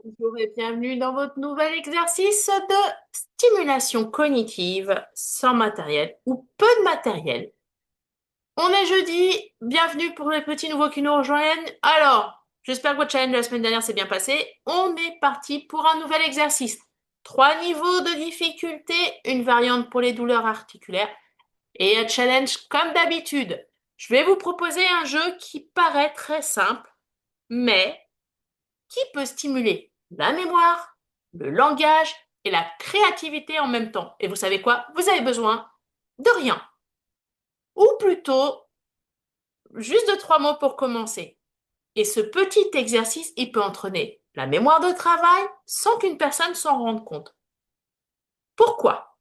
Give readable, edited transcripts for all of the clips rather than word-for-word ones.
Bonjour et bienvenue dans votre nouvel exercice de stimulation cognitive sans matériel ou peu de matériel. On est jeudi, bienvenue pour les petits nouveaux qui nous rejoignent. Alors, j'espère que votre challenge de la semaine dernière s'est bien passé. On est parti pour un nouvel exercice. 3 niveaux de difficulté, une variante pour les douleurs articulaires et un challenge comme d'habitude. Je vais vous proposer un jeu qui paraît très simple, mais qui peut stimuler la mémoire, le langage et la créativité en même temps. Et vous savez quoi? Vous avez besoin de rien. Ou plutôt, juste de 3 mots pour commencer. Et ce petit exercice, il peut entraîner la mémoire de travail sans qu'une personne s'en rende compte. Pourquoi?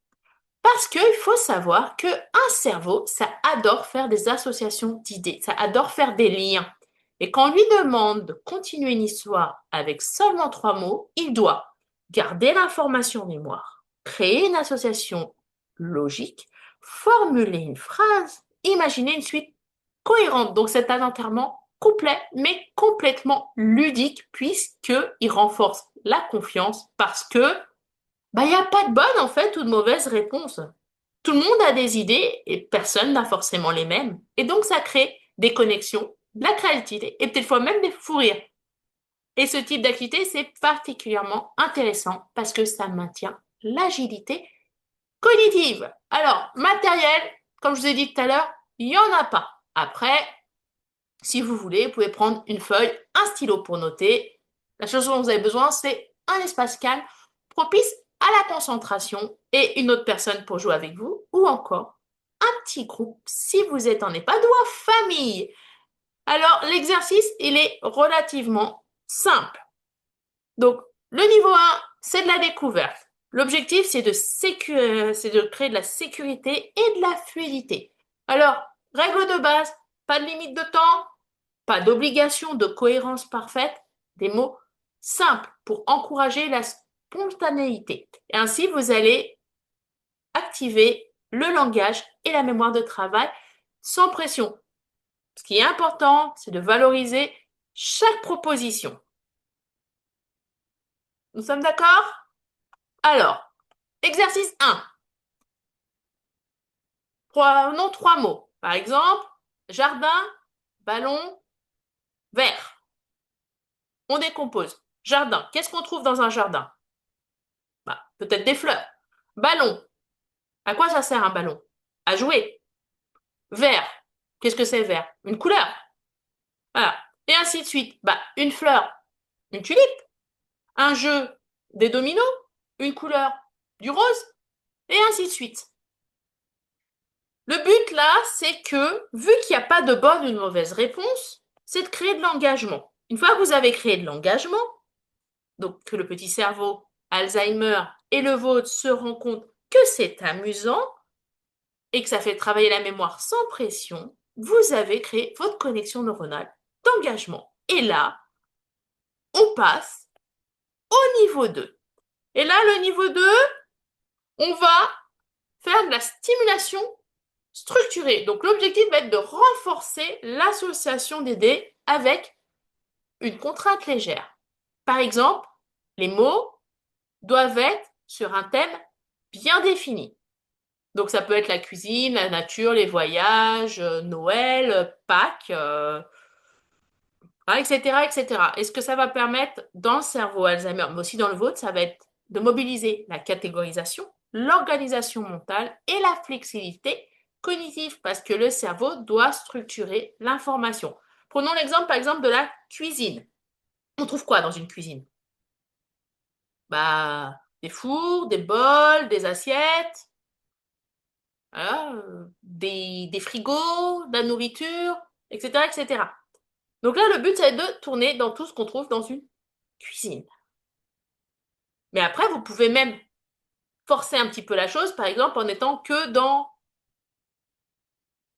Parce qu'il faut savoir qu'un cerveau, ça adore faire des associations d'idées, ça adore faire des liens. Et quand on lui demande de continuer une histoire avec seulement 3 mots, il doit garder l'information en mémoire, créer une association logique, formuler une phrase, imaginer une suite cohérente. Donc c'est un enterrement complet, mais complètement ludique, puisqu'il renforce la confiance parce que il n'y a pas de bonne en fait ou de mauvaise réponse. Tout le monde a des idées et personne n'a forcément les mêmes. Et donc ça crée des connexions, de la créativité et peut-être fois même des fous rires. Et ce type d'activité, c'est particulièrement intéressant parce que ça maintient l'agilité cognitive. Alors, matériel, comme je vous ai dit tout à l'heure, il n'y en a pas. Après, si vous voulez, vous pouvez prendre une feuille, un stylo pour noter. La chose dont vous avez besoin, c'est un espace calme, propice à la concentration et une autre personne pour jouer avec vous, ou encore un petit groupe si vous êtes en EHPAD ou en famille. Alors, l'exercice, il est relativement simple. Donc, le niveau 1, c'est de la découverte. L'objectif, c'est de créer de la sécurité et de la fluidité. Alors, règle de base, pas de limite de temps, pas d'obligation de cohérence parfaite, des mots simples pour encourager la spontanéité. Et ainsi, vous allez activer le langage et la mémoire de travail sans pression. Ce qui est important, c'est de valoriser chaque proposition. Nous sommes d'accord? Alors, exercice 1. Prenons 3 mots. Par exemple, jardin, ballon, verre. On décompose. Jardin. Qu'est-ce qu'on trouve dans un jardin? Bah, peut-être des fleurs. Ballon. À quoi ça sert un ballon? À jouer. Vert. Qu'est-ce que c'est vert? Une couleur. Voilà. Et ainsi de suite. Bah, une fleur. Une tulipe. Un jeu. Des dominos. Une couleur. Du rose. Et ainsi de suite. Le but là, c'est que, vu qu'il n'y a pas de bonne ou de mauvaise réponse, c'est de créer de l'engagement. Une fois que vous avez créé de l'engagement, donc que le petit cerveau, Alzheimer et le vôtre se rendent compte que c'est amusant et que ça fait travailler la mémoire sans pression, vous avez créé votre connexion neuronale d'engagement. Et là, on passe au niveau 2. Et là, le niveau 2, on va faire de la stimulation structurée. Donc l'objectif va être de renforcer l'association des dés avec une contrainte légère. Par exemple, les mots doivent être sur un thème bien défini. Donc ça peut être la cuisine, la nature, les voyages, Noël, Pâques, etc., etc. Et ce que ça va permettre dans le cerveau Alzheimer, mais aussi dans le vôtre, ça va être de mobiliser la catégorisation, l'organisation mentale et la flexibilité cognitive, parce que le cerveau doit structurer l'information. Prenons l'exemple, par exemple, de la cuisine. On trouve quoi dans une cuisine? Bah, des fours, des bols, des assiettes, voilà, des frigos, de la nourriture, etc., etc. Donc là, le but, c'est de tourner dans tout ce qu'on trouve dans une cuisine. Mais après, vous pouvez même forcer un petit peu la chose, par exemple, en étant que dans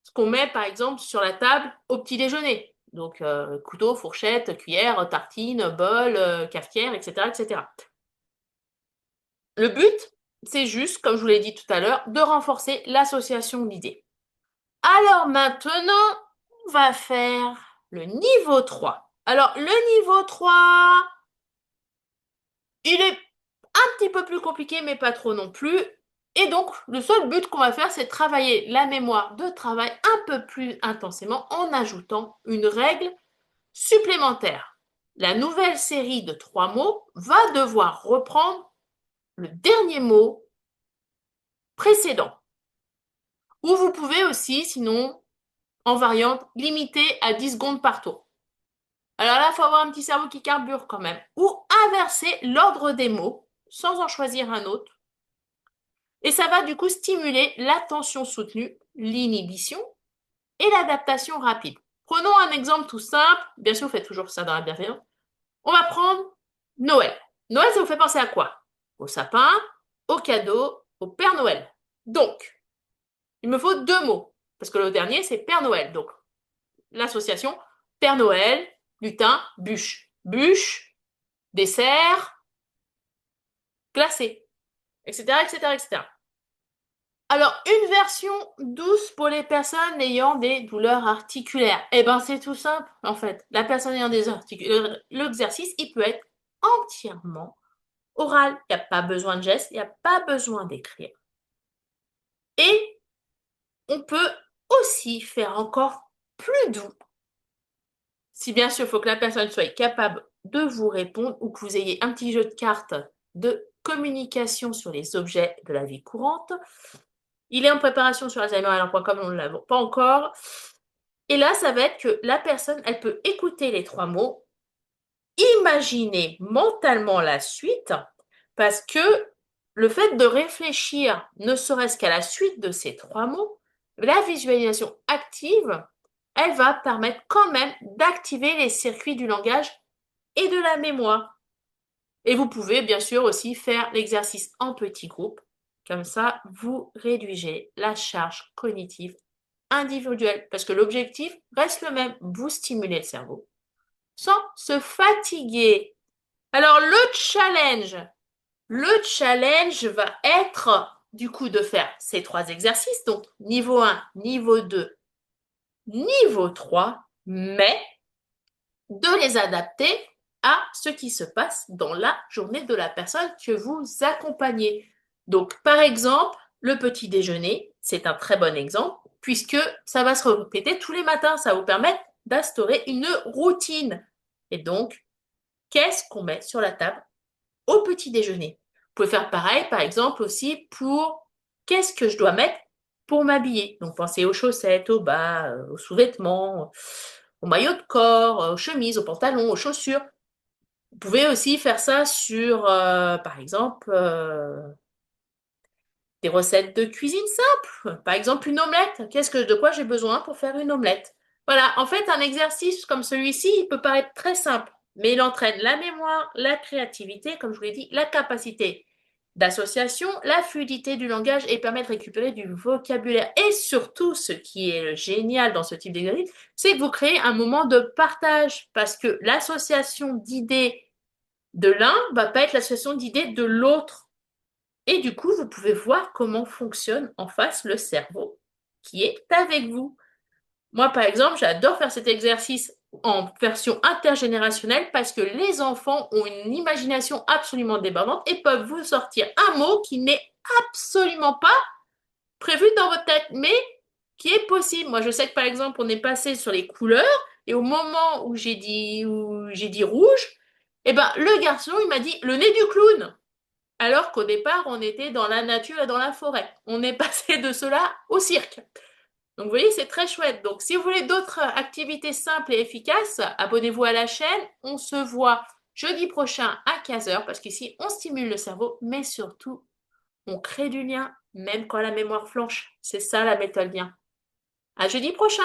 ce qu'on met, par exemple, sur la table au petit déjeuner. Donc, couteau, fourchette, cuillère, tartine, bol, cafetière, etc., etc. Le but, c'est juste, comme je vous l'ai dit tout à l'heure, de renforcer l'association d'idées. Alors maintenant, on va faire le niveau 3. Alors, le niveau 3, Il est un petit peu plus compliqué, mais pas trop non plus. Et donc, le seul but qu'on va faire, c'est de travailler la mémoire de travail un peu plus intensément en ajoutant une règle supplémentaire. La nouvelle série de 3 mots va devoir reprendre le dernier mot précédent. Ou vous pouvez aussi, sinon, en variante, limiter à 10 secondes par tour. Alors là, il faut avoir un petit cerveau qui carbure quand même. Ou inverser l'ordre des mots sans en choisir un autre. Et ça va du coup stimuler l'attention soutenue, l'inhibition et l'adaptation rapide. Prenons un exemple tout simple. Bien sûr, vous faites toujours ça dans la bienveillance. On va prendre Noël. Noël, ça vous fait penser à quoi? Au sapin, au cadeau, au Père Noël. Donc, il me faut 2 mots. Parce que le dernier, c'est Père Noël. Donc, l'association Père Noël, lutin, bûche. Bûche, dessert, glacé, etc., etc., etc. Alors, une version douce pour les personnes ayant des douleurs articulaires. Eh ben, c'est tout simple, en fait. La personne ayant des articulaires, l'exercice, il peut être entièrement oral. Il n'y a pas besoin de gestes, il n'y a pas besoin d'écrire. Et on peut aussi faire encore plus doux. Si bien sûr, il faut que la personne soit capable de vous répondre ou que vous ayez un petit jeu de cartes de communication sur les objets de la vie courante. Il est en préparation sur alzheimer.com, on ne l'a pas encore. Et là, ça va être que la personne, elle peut écouter les 3 mots, imaginer mentalement la suite, parce que le fait de réfléchir, ne serait-ce qu'à la suite de ces 3 mots, la visualisation active, elle va permettre quand même d'activer les circuits du langage et de la mémoire. Et vous pouvez bien sûr aussi faire l'exercice en petits groupes. Comme ça, vous réduisez la charge cognitive individuelle. Parce que l'objectif reste le même, vous stimuler le cerveau sans se fatiguer. Alors le challenge va être du coup de faire ces 3 exercices. Donc niveau 1, niveau 2, niveau 3, mais de les adapter à ce qui se passe dans la journée de la personne que vous accompagnez. Donc, par exemple, le petit déjeuner, c'est un très bon exemple, puisque ça va se répéter tous les matins. Ça va vous permettre d'instaurer une routine. Et donc, qu'est-ce qu'on met sur la table au petit déjeuner? Vous pouvez faire pareil, par exemple, aussi pour qu'est-ce que je dois mettre pour m'habiller. Donc, pensez aux chaussettes, aux bas, aux sous-vêtements, aux maillots de corps, aux chemises, aux pantalons, aux chaussures. Vous pouvez aussi faire ça sur, par exemple, des recettes de cuisine simples. Par exemple, une omelette. De quoi j'ai besoin pour faire une omelette? Voilà, en fait, un exercice comme celui-ci, il peut paraître très simple, mais il entraîne la mémoire, la créativité, comme je vous l'ai dit, la capacité d'association, la fluidité du langage et permet de récupérer du vocabulaire. Et surtout, ce qui est génial dans ce type d'exercice, c'est que vous créez un moment de partage parce que l'association d'idées de l'un va pas être l'association d'idées de l'autre. Et du coup, vous pouvez voir comment fonctionne en face le cerveau qui est avec vous. Moi, par exemple, j'adore faire cet exercice en version intergénérationnelle parce que les enfants ont une imagination absolument débordante et peuvent vous sortir un mot qui n'est absolument pas prévu dans votre tête, mais qui est possible. Moi, je sais que par exemple, on est passé sur les couleurs et au moment où j'ai dit rouge, eh ben, le garçon, il m'a dit le nez du clown. Alors qu'au départ, on était dans la nature et dans la forêt. On est passé de cela au cirque. Donc, vous voyez, c'est très chouette. Donc, si vous voulez d'autres activités simples et efficaces, abonnez-vous à la chaîne. On se voit jeudi prochain à 15 heures parce qu'ici, on stimule le cerveau, mais surtout, on crée du lien, même quand la mémoire flanche. C'est ça la méthode lien. À jeudi prochain!